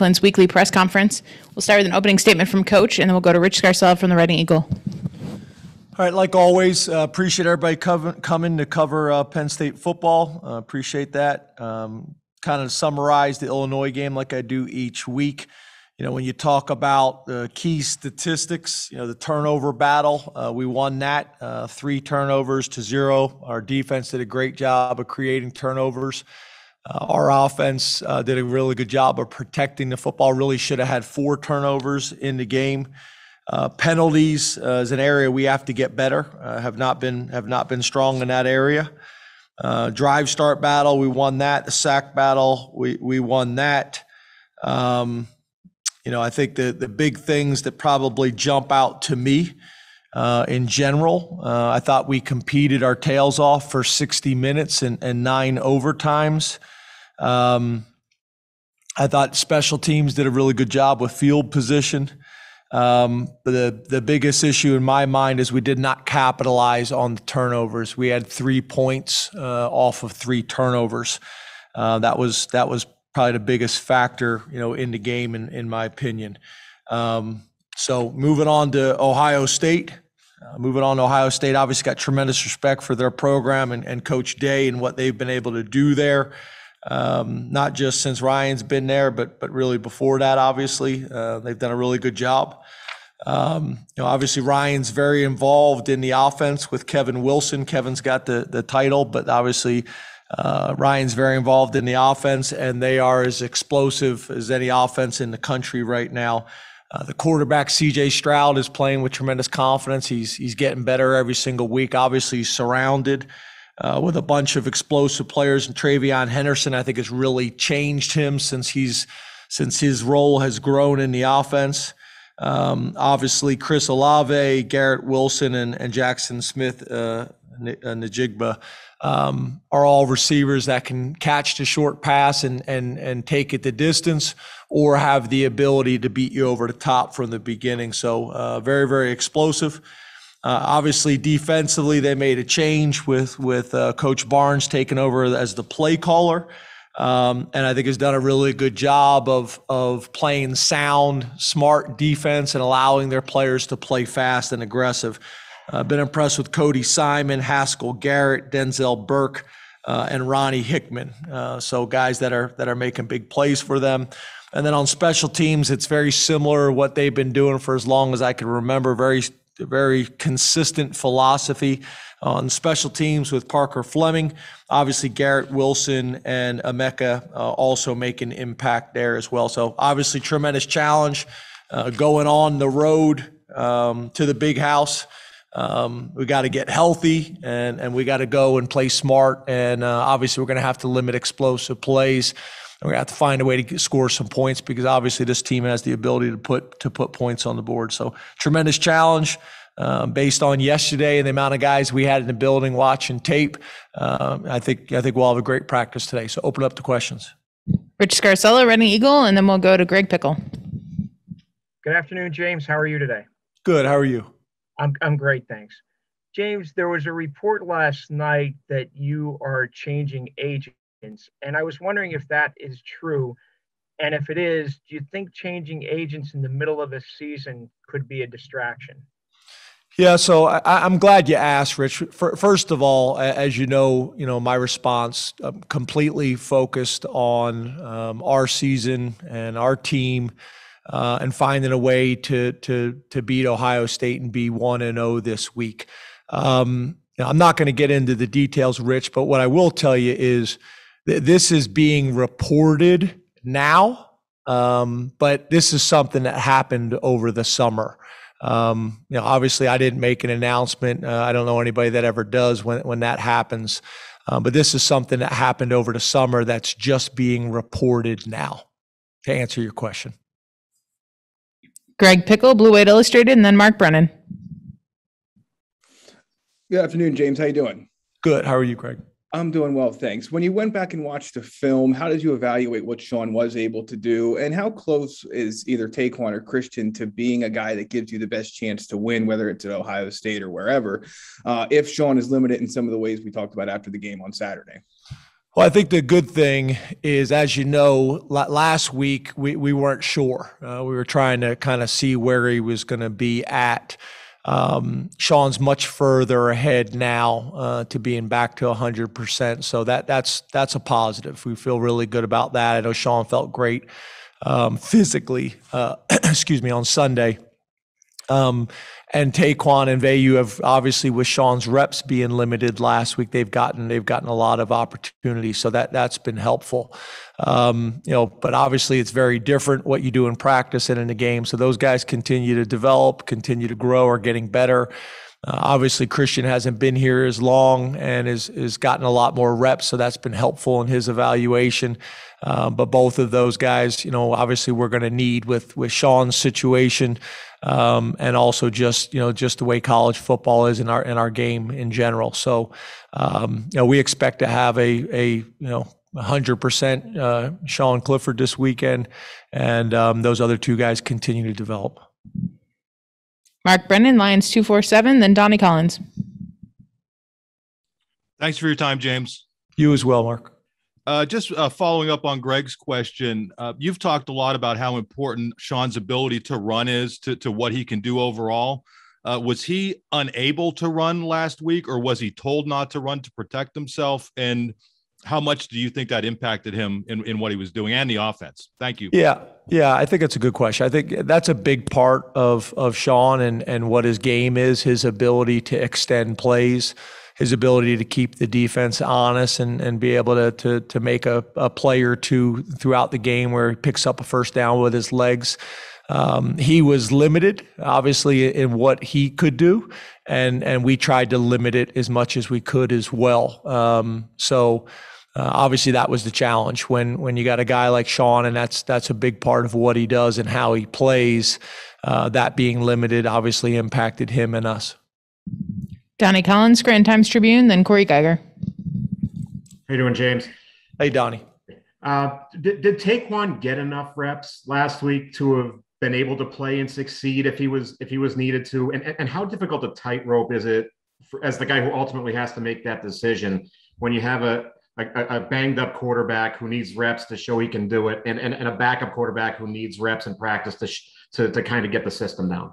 Franklin's weekly press conference. We'll start with an opening statement from Coach, and then we'll go to Rich Scarcella from the Reading Eagle. All right, like always, appreciate everybody coming to cover Penn State football. Appreciate that. Kind of summarize the Illinois game like I do each week. You know, when you talk about the key statistics, you know, the turnover battle, we won that 3 turnovers to 0. Our defense did a great job of creating turnovers. Our offense did a really good job of protecting the football. Really should have had 4 turnovers in the game. Penalties is an area we have to get better. Have not been strong in that area. Drive start battle, we won that. The sack battle, we won that. You know, I think the big things that probably jump out to me in general, I thought we competed our tails off for 60 minutes and 9 overtimes. I thought special teams did a really good job with field position. But the biggest issue in my mind is we did not capitalize on the turnovers. We had 3 points off of 3 turnovers. That was probably the biggest factor, you know, in the game, in my opinion. So moving on to Ohio State. Obviously got tremendous respect for their program and Coach Day and what they've been able to do there. Not just since Ryan's been there, but really before that, obviously. They've done a really good job. You know, obviously Ryan's very involved in the offense with Kevin Wilson. Kevin's got the title, but obviously Ryan's very involved in the offense, and they are as explosive as any offense in the country right now. The quarterback, C.J. Stroud, is playing with tremendous confidence. He's getting better every single week. Obviously, he's surrounded with a bunch of explosive players, and Travion Henderson, I think, has really changed him since his role has grown in the offense. Obviously, Chris Olave, Garrett Wilson, and Jackson Smith, Najigba, are all receivers that can catch the short pass and take it the distance, or have the ability to beat you over the top from the beginning. So very, very explosive. Obviously, defensively, they made a change with Coach Barnes taking over as the play caller. And I think has done a really good job of playing sound, smart defense and allowing their players to play fast and aggressive. Been impressed with Cody Simon, Haskell Garrett, Denzel Burke, and Ronnie Hickman. So guys that are making big plays for them. And then on special teams, it's very similar to what they've been doing for as long as I can remember. Very consistent philosophy on special teams with Parker Fleming. Obviously, Garrett Wilson and Emeka also make an impact there as well. So obviously, tremendous challenge going on the road to the big house. We got to get healthy and we got to go and play smart. And obviously, we're going to have to limit explosive plays. And we have to find a way to score some points because obviously this team has the ability to put points on the board. So tremendous challenge based on yesterday and the amount of guys we had in the building watching tape. I think we'll have a great practice today. So open up to questions. Rich Scarcella, Reading Eagle, and then we'll go to Greg Pickle. Good afternoon, James. How are you today? Good. How are you? I'm great, thanks. James, there was a report last night that you are changing agents, and I was wondering if that is true. And if it is, do you think changing agents in the middle of a season could be a distraction? Yeah, so I'm glad you asked, Rich. First of all, as you know, my response completely focused on our season and our team and finding a way to beat Ohio State and be 1-0 this week. I'm not going to get into the details, Rich, but what I will tell you is this is being reported now, but this is something that happened over the summer. Obviously I didn't make an announcement. I don't know anybody that ever does when that happens. But this is something that happened over the summer that's just being reported now, to answer your question. Greg Pickle, Blue Wade Illustrated, and then Mark Brennan. Good afternoon, James. How you doing? Good. How are you, Greg? I'm doing well, thanks. When you went back and watched the film, how did you evaluate what Sean was able to do? And how close is either Taquan or Christian to being a guy that gives you the best chance to win, whether it's at Ohio State or wherever, if Sean is limited in some of the ways we talked about after the game on Saturday? Well, I think the good thing is, as you know, last week we weren't sure. We were trying to kind of see where he was going to be at. Sean's much further ahead now to being back to 100%. So that's a positive. We feel really good about that. I know Sean felt great physically, excuse me, on Sunday. And Taekwon and Vayu have obviously, with Sean's reps being limited last week, they've gotten a lot of opportunity. So that's been helpful. But obviously it's very different what you do in practice and in the game. So those guys continue to develop, continue to grow, are getting better. Obviously Christian hasn't been here as long and is gotten a lot more reps. So that's been helpful in his evaluation. But both of those guys, obviously we're going to need with Sean's situation, and also just the way college football is in our game in general. So, we expect to have a 100% Sean Clifford this weekend, and those other two guys continue to develop. Mark Brennan, Lions 247, then Donnie Collins. Thanks for your time, James. You as well, Mark. Just following up on Greg's question, you've talked a lot about how important Sean's ability to run is to what he can do overall. Was he unable to run last week, or was he told not to run to protect himself? And how much do you think that impacted him in what he was doing and the offense? Thank you. Yeah, I think it's a good question. I think that's a big part of Sean and what his game is, his ability to extend plays, his ability to keep the defense honest and be able to make a play or two throughout the game where he picks up a first down with his legs. He was limited, obviously, in what he could do, and we tried to limit it as much as we could as well. Obviously that was the challenge when you got a guy like Sean, and that's a big part of what he does and how he plays. That being limited obviously impacted him and us. Donnie Collins, Scranton Times-Tribune, then Corey Geiger. How you doing, James? Hey, Donnie. Did Taekwon get enough reps last week to have been able to play and succeed if he was needed to? And how difficult a tightrope is it as the guy who ultimately has to make that decision when you have a banged up quarterback who needs reps to show he can do it, and a backup quarterback who needs reps in practice to kind of get the system down?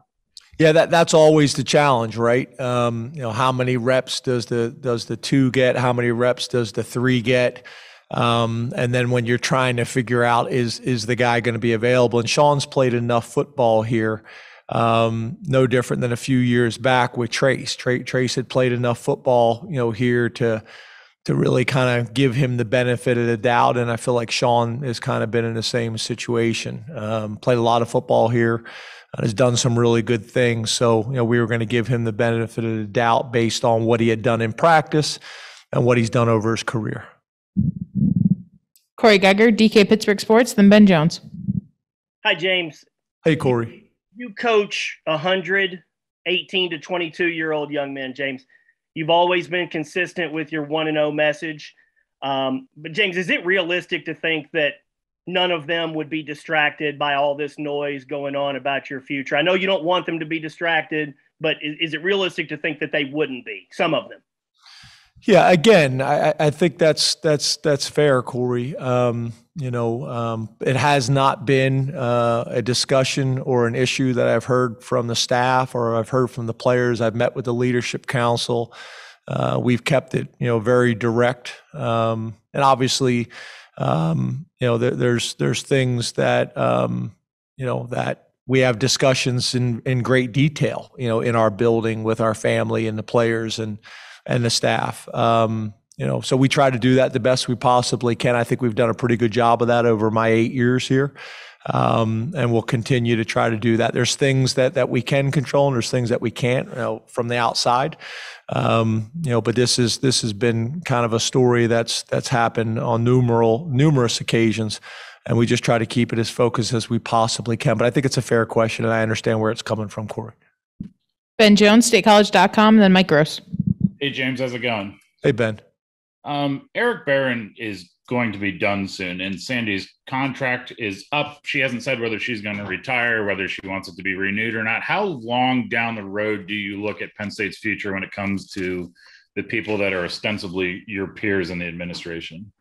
Yeah, that's always the challenge, right? How many reps does the 2 get? How many reps does the 3 get? And then when you're trying to figure out is the guy going to be available? And Sean's played enough football here, no different than a few years back with Trace. Trace had played enough football, here to really kind of give him the benefit of the doubt. And I feel like Sean has kind of been in the same situation. Played a lot of football here. Has done some really good things. So, we were going to give him the benefit of the doubt based on what he had done in practice and what he's done over his career. Corey Geiger, DK Pittsburgh Sports, then Ben Jones. Hi, James. Hey, Corey. You coach 100 18 to 22-year-old young men, James. You've always been consistent with your 1-0 message. But, James, is it realistic to think that none of them would be distracted by all this noise going on about your future? I know you don't want them to be distracted, but is it realistic to think that they wouldn't be, some of them? Yeah, again, I think that's fair, Corey. It has not been a discussion or an issue that I've heard from the staff or I've heard from the players. I've met with the leadership council. We've kept it, very direct. And obviously, there's things that, that we have discussions in great detail, in our building with our family and the players and the staff. So we try to do that the best we possibly can. I think we've done a pretty good job of that over my 8 years here. And we'll continue to try to do that. There's things that we can control and there's things that we can't, from the outside. But this has been kind of a story that's happened on numerous occasions. And we just try to keep it as focused as we possibly can. But I think it's a fair question and I understand where it's coming from, Corey. Ben Jones, statecollege.com, then Mike Gross. Hey, James, how's it going? Hey, Ben. Eric Barron is going to be done soon, and Sandy's contract is up. She hasn't said whether she's going to retire, whether she wants it to be renewed or not. How long down the road do you look at Penn State's future when it comes to the people that are ostensibly your peers in the administration?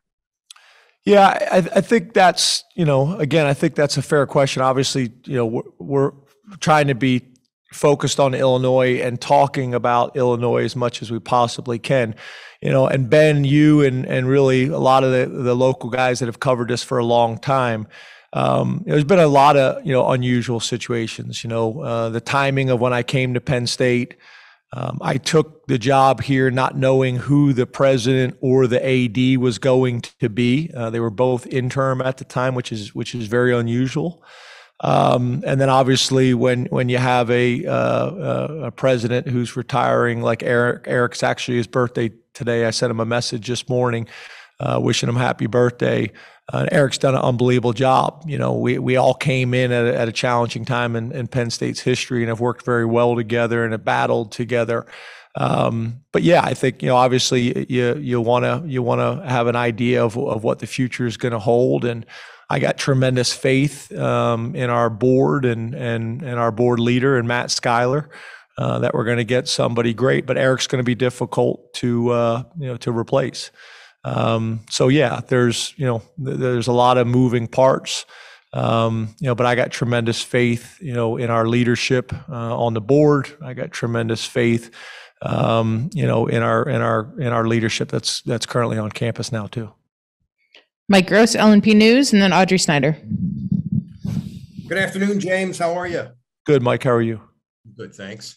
Yeah, I think that's, again, I think that's a fair question. Obviously, we're trying to be focused on Illinois and talking about Illinois as much as we possibly can. And Ben, you and really a lot of the local guys that have covered this for a long time, there's been a lot of, unusual situations. The timing of when I came to Penn State, I took the job here not knowing who the president or the AD was going to be. They were both interim at the time, which is very unusual. And then obviously when you have a president who's retiring, like Eric's actually his birthday today. I sent him a message this morning, wishing him happy birthday. Eric's done an unbelievable job. We all came in at a challenging time in Penn State's history and have worked very well together and have battled together. But yeah, I think, obviously you want to have an idea of what the future is going to hold. And I got tremendous faith in our board and our board leader and Matt Schuyler that we're going to get somebody great. But Eric's going to be difficult to replace. So yeah, there's a lot of moving parts, but I got tremendous faith, in our leadership, on the board. I got tremendous faith, in our leadership that's currently on campus now too. Mike Gross, LNP News, and then Audrey Snyder. Good afternoon, James. How are you? Good, Mike. How are you? Good, thanks.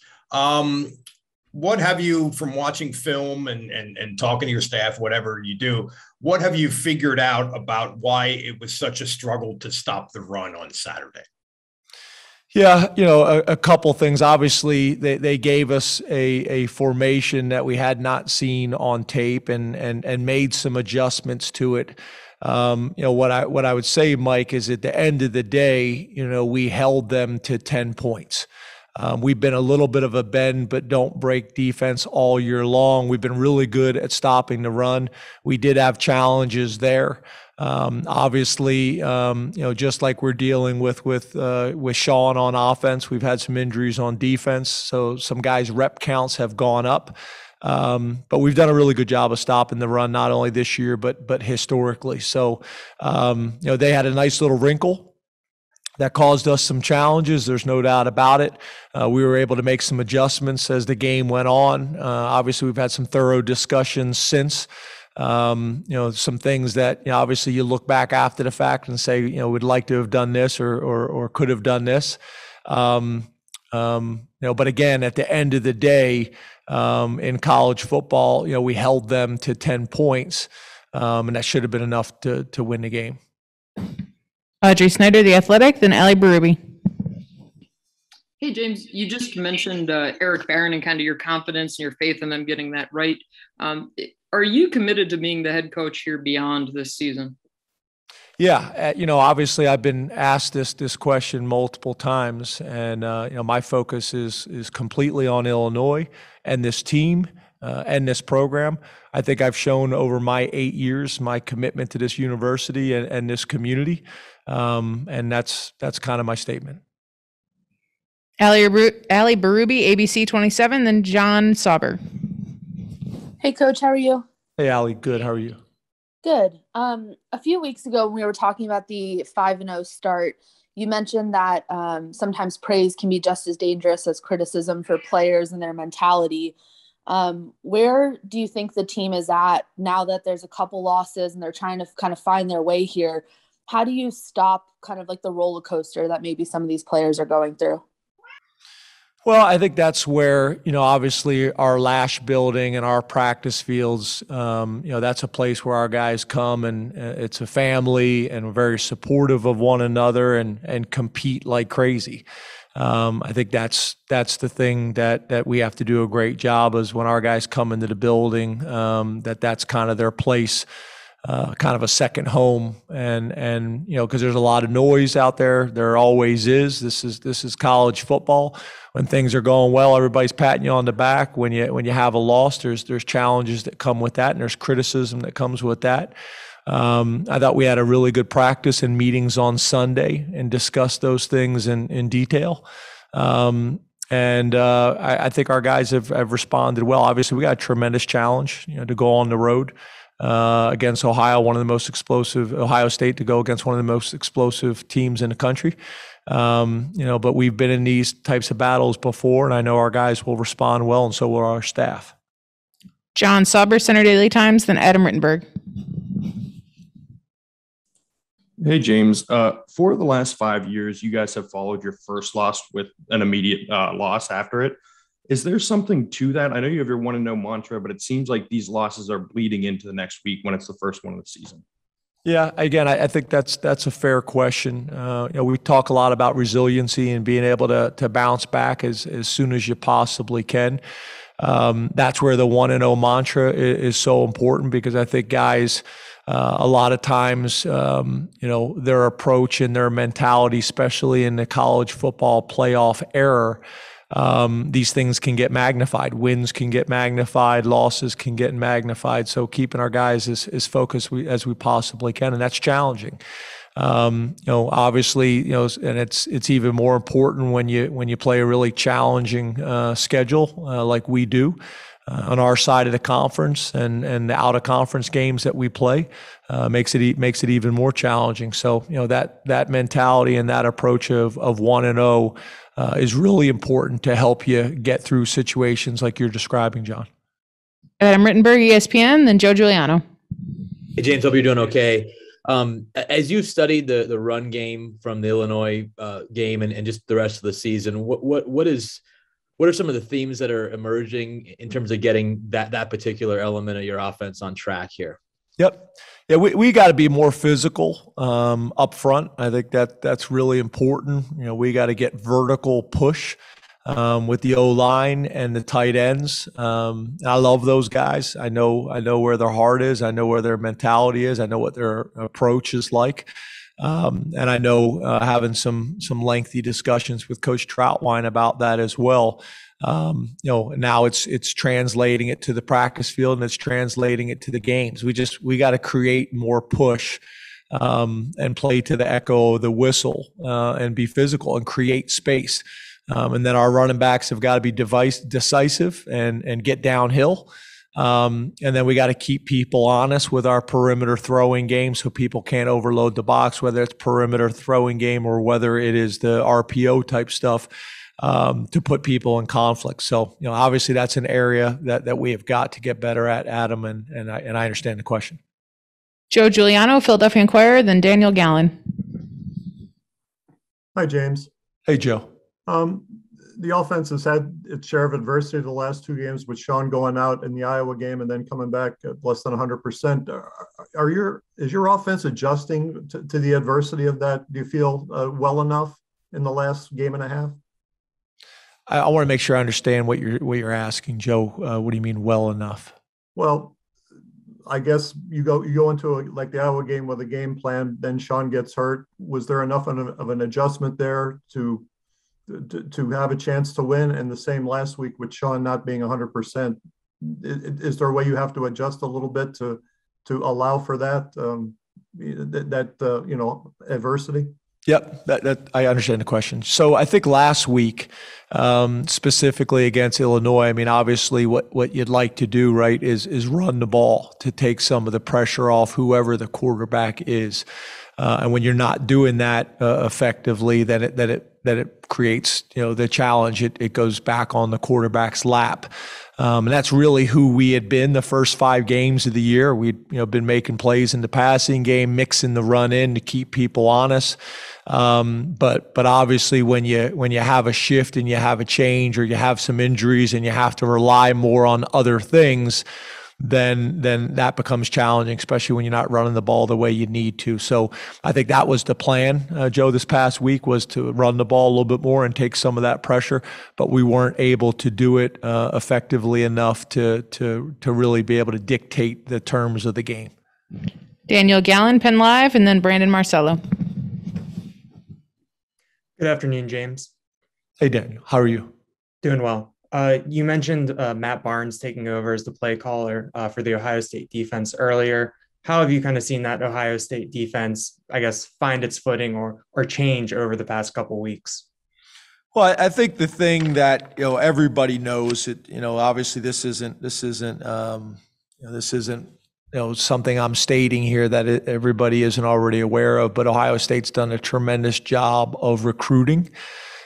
What have you, from watching film and talking to your staff, whatever you do, what have you figured out about why it was such a struggle to stop the run on Saturday? Yeah, a couple things. Obviously, they gave us a formation that we had not seen on tape and made some adjustments to it. What I would say, Mike, is at the end of the day, we held them to 10 points. We've been a little bit of a bend but don't break defense all year long. We've been really good at stopping the run. We did have challenges there. Obviously, just like we're dealing with Sean on offense, we've had some injuries on defense. So some guys' rep counts have gone up. But we've done a really good job of stopping the run, not only this year, but historically. So, they had a nice little wrinkle that caused us some challenges. There's no doubt about it. We were able to make some adjustments as the game went on. Obviously, we've had some thorough discussions since. Some things that obviously you look back after the fact and say, we'd like to have done this or could have done this. But again, at the end of the day, in college football, we held them to 10 points, and that should have been enough to win the game. Audrey Snyder, The Athletic, then Ali Barubi. Hey, James, you just mentioned Eric Barron and kind of your confidence and your faith in them getting that right. Are you committed to being the head coach here beyond this season? Yeah, obviously I've been asked this question multiple times, and my focus is completely on Illinois and this team and this program. I think I've shown over my 8 years my commitment to this university and this community, and that's kind of my statement. Ali Barubi, ABC 27, then John Sauber. Hey, Coach, how are you? Hey, Ali, good. How are you? Good. A few weeks ago when we were talking about the 5-0 start, you mentioned that sometimes praise can be just as dangerous as criticism for players and their mentality. Where do you think the team is at now that there's a couple losses and they're trying to kind of find their way here? How do you stop kind of like the roller coaster that maybe some of these players are going through? Well, I think that's where, obviously our Lash building and our practice fields, that's a place where our guys come and it's a family and we're very supportive of one another and compete like crazy. I think that's the thing that we have to do a great job is when our guys come into the building, that's kind of their place, kind of a second home. And because there's a lot of noise out there, there always is. This is college football. When things are going well, everybody's patting you on the back. When you have a loss, there's challenges that come with that, and there's criticism that comes with that. I thought we had a really good practice and meetings on Sunday and discussed those things in detail. I think our guys have responded well. Obviously, we got a tremendous challenge, to go on the road. against Ohio State to go against one of the most explosive teams in the country. But we've been in these types of battles before, and I know our guys will respond well, and so will our staff. John Sauber, Center Daily Times, then Adam Rittenberg. Hey, James. For the last 5 years, you guys have followed your first loss with an immediate loss after it. Is there something to that? I know you have your 1-0 mantra, but it seems like these losses are bleeding into the next week when it's the first one of the season. Yeah, again, I think that's a fair question. We talk a lot about resiliency and being able to bounce back as soon as you possibly can. That's where the 1-0 mantra is so important, because I think guys, a lot of times, their approach and their mentality, especially in the college football playoff era, these things can get magnified. Wins can get magnified. Losses can get magnified. So keeping our guys as focused as we possibly can, and that's challenging. Obviously, and it's even more important when you play a really challenging schedule like we do on our side of the conference, and the out of conference games that we play makes it even more challenging. So that mentality and that approach of 1-0 is really important to help you get through situations like you're describing, John. Adam Rittenberg, ESPN, then Joe Giuliano. Hey, James, hope you're doing okay. As you've studied the run game from the Illinois game and just the rest of the season, what are some of the themes that are emerging in terms of getting that particular element of your offense on track here? Yep. Yeah, we got to be more physical up front. I think that's really important. We got to get vertical push with the O-line and the tight ends. I love those guys. I know where their heart is. I know where their mentality is. I know what their approach is like. And I know having some lengthy discussions with Coach Troutwine about that as well. Now it's translating it to the practice field, and it's translating it to the games. We got to create more push and play to the echo of the whistle and be physical and create space. And then our running backs have got to be decisive and get downhill. And then we got to keep people honest with our perimeter throwing game, so people can't overload the box, whether it's perimeter throwing game or whether it is the RPO type stuff, to put people in conflict. So, obviously that's an area that we have got to get better at, Adam, and I understand the question. Joe Giuliano, Philadelphia Inquirer, then Daniel Gallen. Hi, James. Hey, Joe. The offense has had its share of adversity the last two games, with Sean going out in the Iowa game and then coming back at less than 100%. Is your offense adjusting to the adversity of that? Do you feel well enough in the last game and a half? I want to make sure I understand what you're asking, Joe. What do you mean well enough? Well, I guess you go into like the Iowa game with a game plan, then Sean gets hurt. Was there enough of an adjustment there to have a chance to win? And the same last week with Sean not being 100%. Is there a way you have to adjust a little bit to allow for that adversity? Yep, that I understand the question. So I think last week, specifically against Illinois, I mean, obviously what you'd like to do, right, is run the ball to take some of the pressure off whoever the quarterback is. And when you're not doing that effectively, then it creates, the challenge. It goes back on the quarterback's lap. And that's really who we had been the first 5 games of the year. We'd been making plays in the passing game, mixing the run in to keep people honest. But obviously when you have a shift and you have a change, or you have some injuries and you have to rely more on other things, then that becomes challenging, especially when you're not running the ball the way you need to. So I think that was the plan, Joe, this past week, was to run the ball a little bit more and take some of that pressure, but we weren't able to do it effectively enough to really be able to dictate the terms of the game. Daniel Gallen, Penn Live, and then Brandon Marcello. Good afternoon, James. Hey, Daniel. How are you? Doing well. You mentioned Matt Barnes taking over as the play caller for the Ohio State defense earlier. How have you kind of seen that Ohio State defense, I guess, find its footing or change over the past couple of weeks? Well, I think the thing that everybody knows that obviously this isn't something I'm stating here that everybody isn't already aware of, but Ohio State's done a tremendous job of recruiting.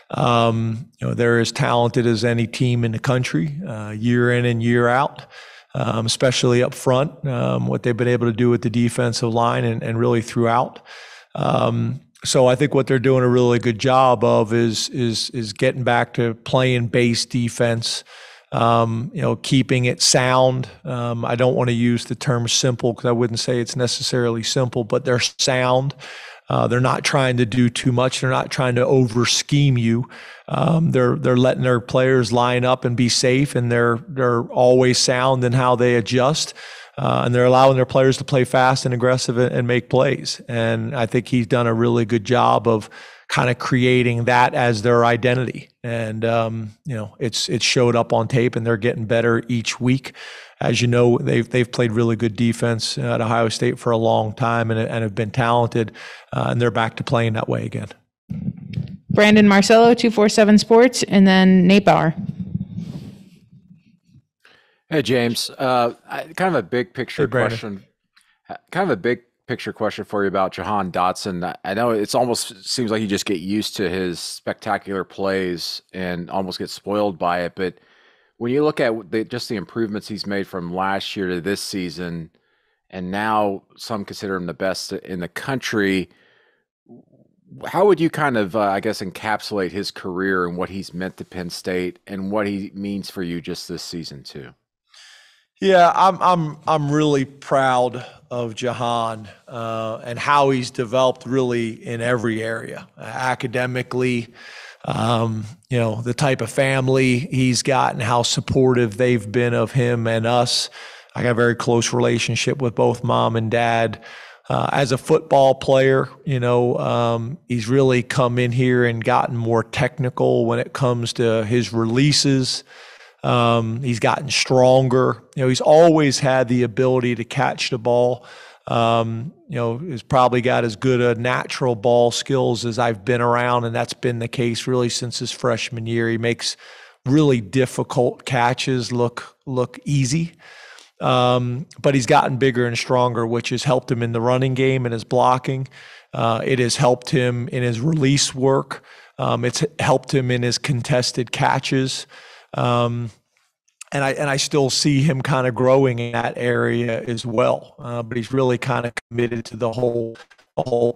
They're as talented as any team in the country, year in and year out, especially up front, what they've been able to do with the defensive line and really throughout. So I think what they're doing a really good job of is getting back to playing base defense, keeping it sound. I don't want to use the term simple because I wouldn't say it's necessarily simple, but they're sound. They're not trying to do too much. They're not trying to over scheme you. They're letting their players line up and be safe, and they're always sound in how they adjust. And they're allowing their players to play fast and aggressive and make plays. And I think he's done a really good job of kind of creating that as their identity. And, it's showed up on tape, and they're getting better each week. As you know, they've played really good defense at Ohio State for a long time and have been talented, and they're back to playing that way again. Brandon Marcello, 247 Sports, and then Nate Bauer. Hey, James. Kind of a big picture question. Kind of a big picture question for you about Jahan Dotson. I know it's almost seems like you just get used to his spectacular plays and almost get spoiled by it. But when you look at just the improvements he's made from last year to this season, and now some consider him the best in the country, how would you kind of, encapsulate his career and what he's meant to Penn State and what he means for you just this season too? Yeah, I'm really proud of Jahan and how he's developed really in every area, academically, the type of family he's got and how supportive they've been of him and us. I got a very close relationship with both mom and dad. As a football player, he's really come in here and gotten more technical when it comes to his releases. He's gotten stronger. He's always had the ability to catch the ball. He's probably got as good a natural ball skills as I've been around, and that's been the case really since his freshman year. He makes really difficult catches look easy. But he's gotten bigger and stronger, which has helped him in the running game and his blocking. It has helped him in his release work. It's helped him in his contested catches. And I still see him kind of growing in that area as well. But he's really kind of committed to the whole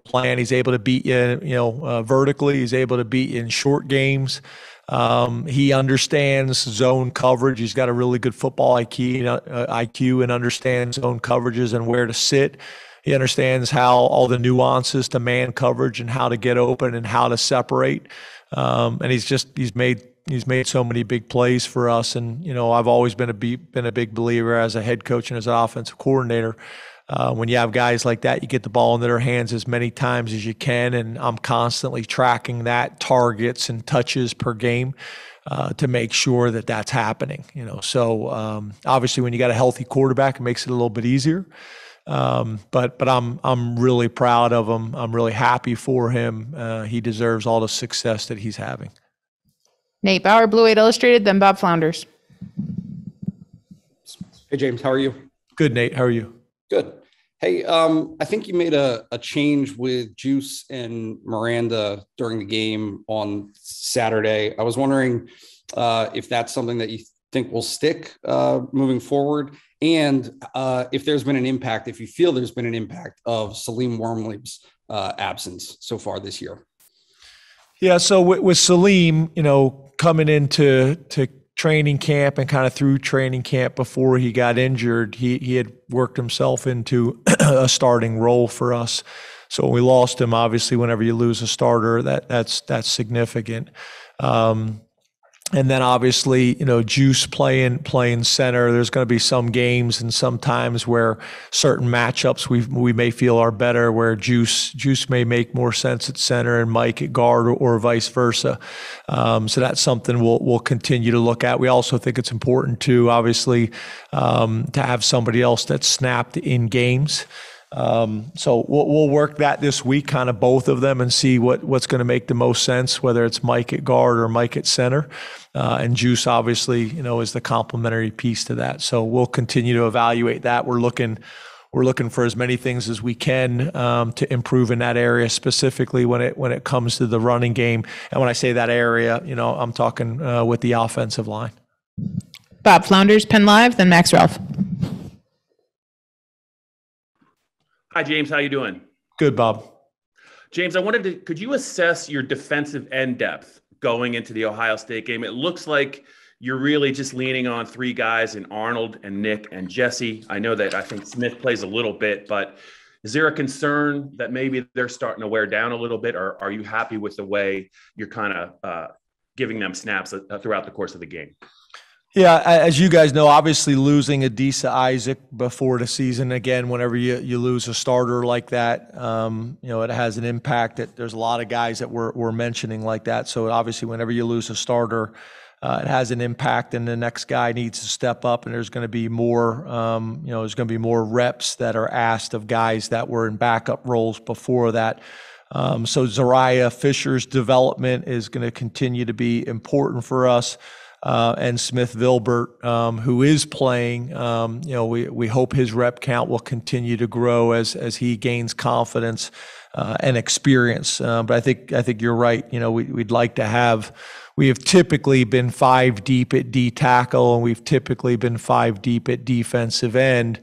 plan. He's able to beat you, vertically. He's able to beat you in short games. He understands zone coverage. He's got a really good football IQ and understands zone coverages and where to sit. He understands how all the nuances to man coverage and how to get open and how to separate. And he's made so many big plays for us. And, I've always been a big believer as a head coach and as an offensive coordinator. When you have guys like that, you get the ball into their hands as many times as you can. And I'm constantly tracking that targets and touches per game to make sure that that's happening. So obviously when you got a healthy quarterback, it makes it a little bit easier. But I'm really proud of him. I'm really happy for him. He deserves all the success that he's having. Nate Bauer, Blue 8 Illustrated, then Bob Flounders. Hey, James, how are you? Good, Nate. How are you? Good. Hey, I think you made a change with Juice and Miranda during the game on Saturday. I was wondering if that's something that you think will stick moving forward, and if there's been an impact, if you feel there's been an impact of Salim Wormley's absence so far this year. Yeah, so with Salim, coming into training camp and kind of through training camp before he got injured, he had worked himself into a starting role for us. So when we lost him, obviously, whenever you lose a starter, that's significant. And then obviously, Juice playing center. There's going to be some games and some times where certain matchups we may feel are better, where Juice may make more sense at center and Mike at guard or vice versa. So that's something we'll continue to look at. We also think it's important to obviously to have somebody else that's snapped in games. So we'll work that this week, kind of both of them, and see what's going to make the most sense, whether it's Mike at guard or Mike at center. And Juice obviously, is the complementary piece to that. So we'll continue to evaluate that. We're looking we're looking for as many things as we can to improve in that area, specifically when it comes to the running game. And when I say that area, I'm talking with the offensive line. Bob Flounders, Penn Live, then Max Ralph. Hi, James. How you doing? Good, Bob. James, could you assess your defensive end depth going into the Ohio State game? It looks like you're really just leaning on three guys in Arnold and Nick and Jesse. I think Smith plays a little bit, but is there a concern that maybe they're starting to wear down a little bit, or are you happy with the way you're kind of giving them snaps throughout the course of the game? Yeah, as you guys know, obviously losing Adisa Isaac before the season, again, whenever you lose a starter like that, it has an impact. There's a lot of guys that we're mentioning like that. So obviously whenever you lose a starter, it has an impact, and the next guy needs to step up, and there's going to be more, there's going to be more reps that are asked of guys that were in backup roles before that. So Zariah Fisher's development is going to continue to be important for us. And Smith Vilbert, who is playing, we hope his rep count will continue to grow as he gains confidence and experience. But I think you're right. We'd like to have. We have typically been 5 deep at D tackle, and we've typically been 5 deep at defensive end.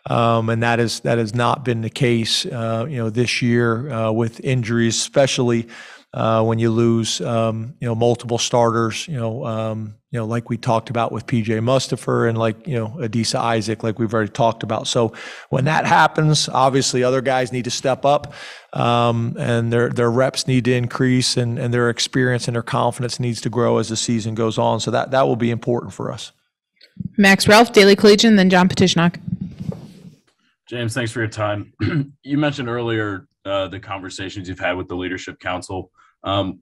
And that has not been the case, this year with injuries, especially when you lose, multiple starters, like we talked about with PJ Mustipher and Adisa Isaac, like we've already talked about. So when that happens, obviously other guys need to step up, and their reps need to increase, and their experience and their confidence needs to grow as the season goes on. So that will be important for us. Max Ralph, Daily Collegian, then John Petishnock. James, thanks for your time. You mentioned earlier the conversations you've had with the Leadership Council.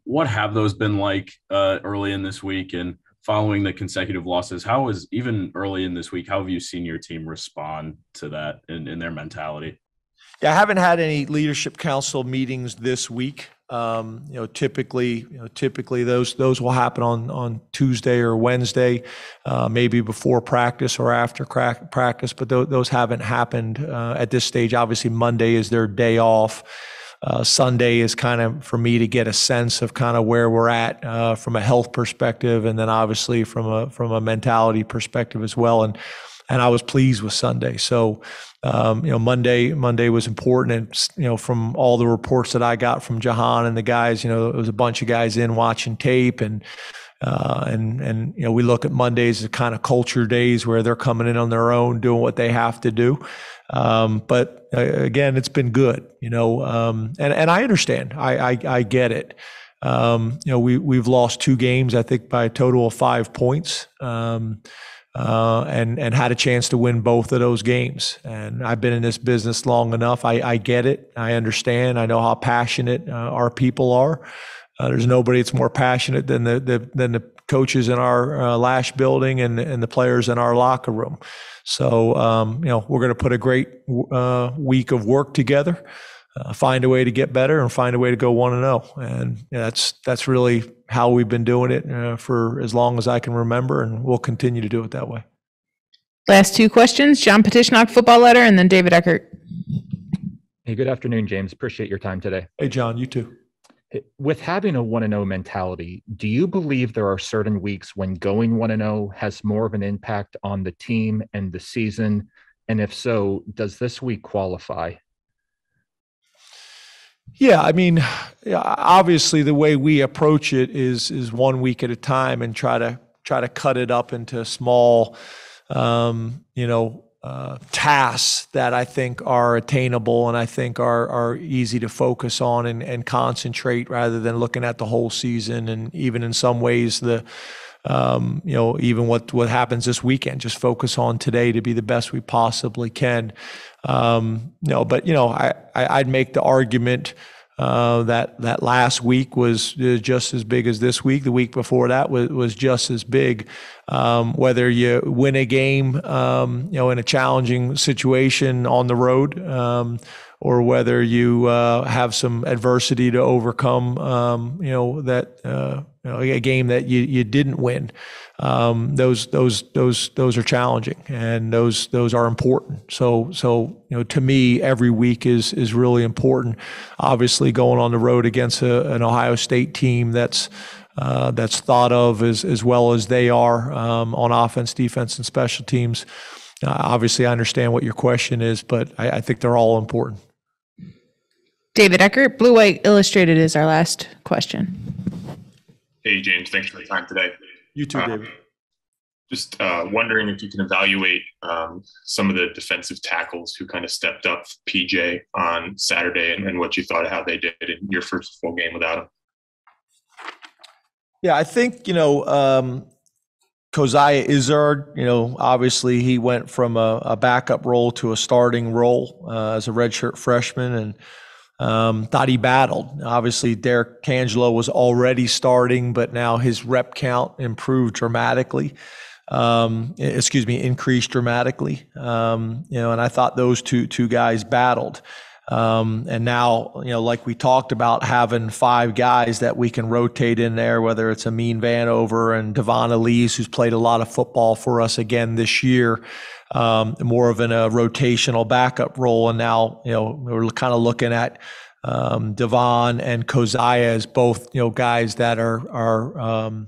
What have those been like early in this week and following the consecutive losses? How is, even early in this week, how have you seen your team respond to that in their mentality? Yeah, I haven't had any Leadership Council meetings this week. Typically those will happen on Tuesday or Wednesday, maybe before practice or after practice, but those haven't happened at this stage. Obviously, Monday is their day off. Sunday is kind of for me to get a sense of kind of where we're at from a health perspective, and then obviously from a mentality perspective as well. And I was pleased with Sunday. So, Monday was important. And, from all the reports that I got from Jahan and the guys, there was a bunch of guys in watching tape, and we look at Mondays as kind of culture days where they're coming in on their own, doing what they have to do. But again, it's been good, and I understand. I get it. We've lost 2 games, I think, by a total of 5 points. And had a chance to win both of those games. And I've been in this business long enough. I get it. I understand. I know how passionate our people are. There's nobody that's more passionate than the coaches in our Lash building and the players in our locker room. So, we're going to put a great week of work together, find a way to get better, and find a way to go 1-0. And that's really how we've been doing it for as long as I can remember, and we'll continue to do it that way. Last 2 questions, John Petishnock, Football Letter, and then David Eckert. Hey, good afternoon, James. Appreciate your time today. Hey, John, you too. With having a 1-0 mentality, do you believe there are certain weeks when going 1-0 has more of an impact on the team and the season? And if so, does this week qualify? Yeah, I mean, obviously the way we approach it is 1 week at a time, and try to cut it up into small, tasks that I think are attainable and I think are easy to focus on and concentrate, rather than looking at the whole season. And even in some ways, even what happens this weekend, just focus on today to be the best we possibly can. I'd make the argument that last week was just as big as this week. The week before that was just as big. Whether you win a game, in a challenging situation on the road, or whether you have some adversity to overcome, a game that you didn't win. Those are challenging, and those are important. So to me, every week is really important. Obviously, going on the road against an Ohio State team that's thought of as well as they are on offense, defense, and special teams. Obviously, I understand what your question is, but I think they're all important. David Eckert, Blue White Illustrated is our last question. Hey, James, thanks for the time today. You too, David. Just wondering if you can evaluate some of the defensive tackles who kind of stepped up PJ on Saturday and what you thought of how they did in your first full game without him. Yeah, I think, Keziah Izzard, obviously he went from a backup role to a starting role as a redshirt freshman, and thought he battled. Obviously, Derek Cangelo was already starting, but now his rep count increased dramatically. And I thought those two guys battled. And now, like we talked about, having 5 guys that we can rotate in there, whether it's Amin Vanover and Devon Elise, who's played a lot of football for us again this year, more of a rotational backup role. And now, we're kind of looking at Devon and Keziah as both, guys that are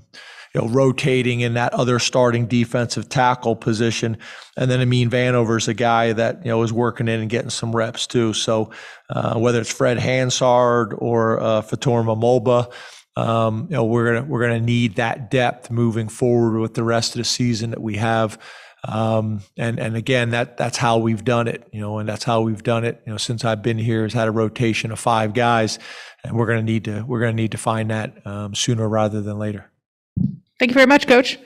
rotating in that other starting defensive tackle position. And then Amin Vanover's a guy that, is working in and getting some reps too. So whether it's Fred Hansard or Fatorma Moba, we're gonna need that depth moving forward with the rest of the season that we have. And again, that's how we've done it, and that's how we've done it, since I've been here, has had a rotation of 5 guys, and we're gonna need to find that sooner rather than later. Thank you very much, Coach.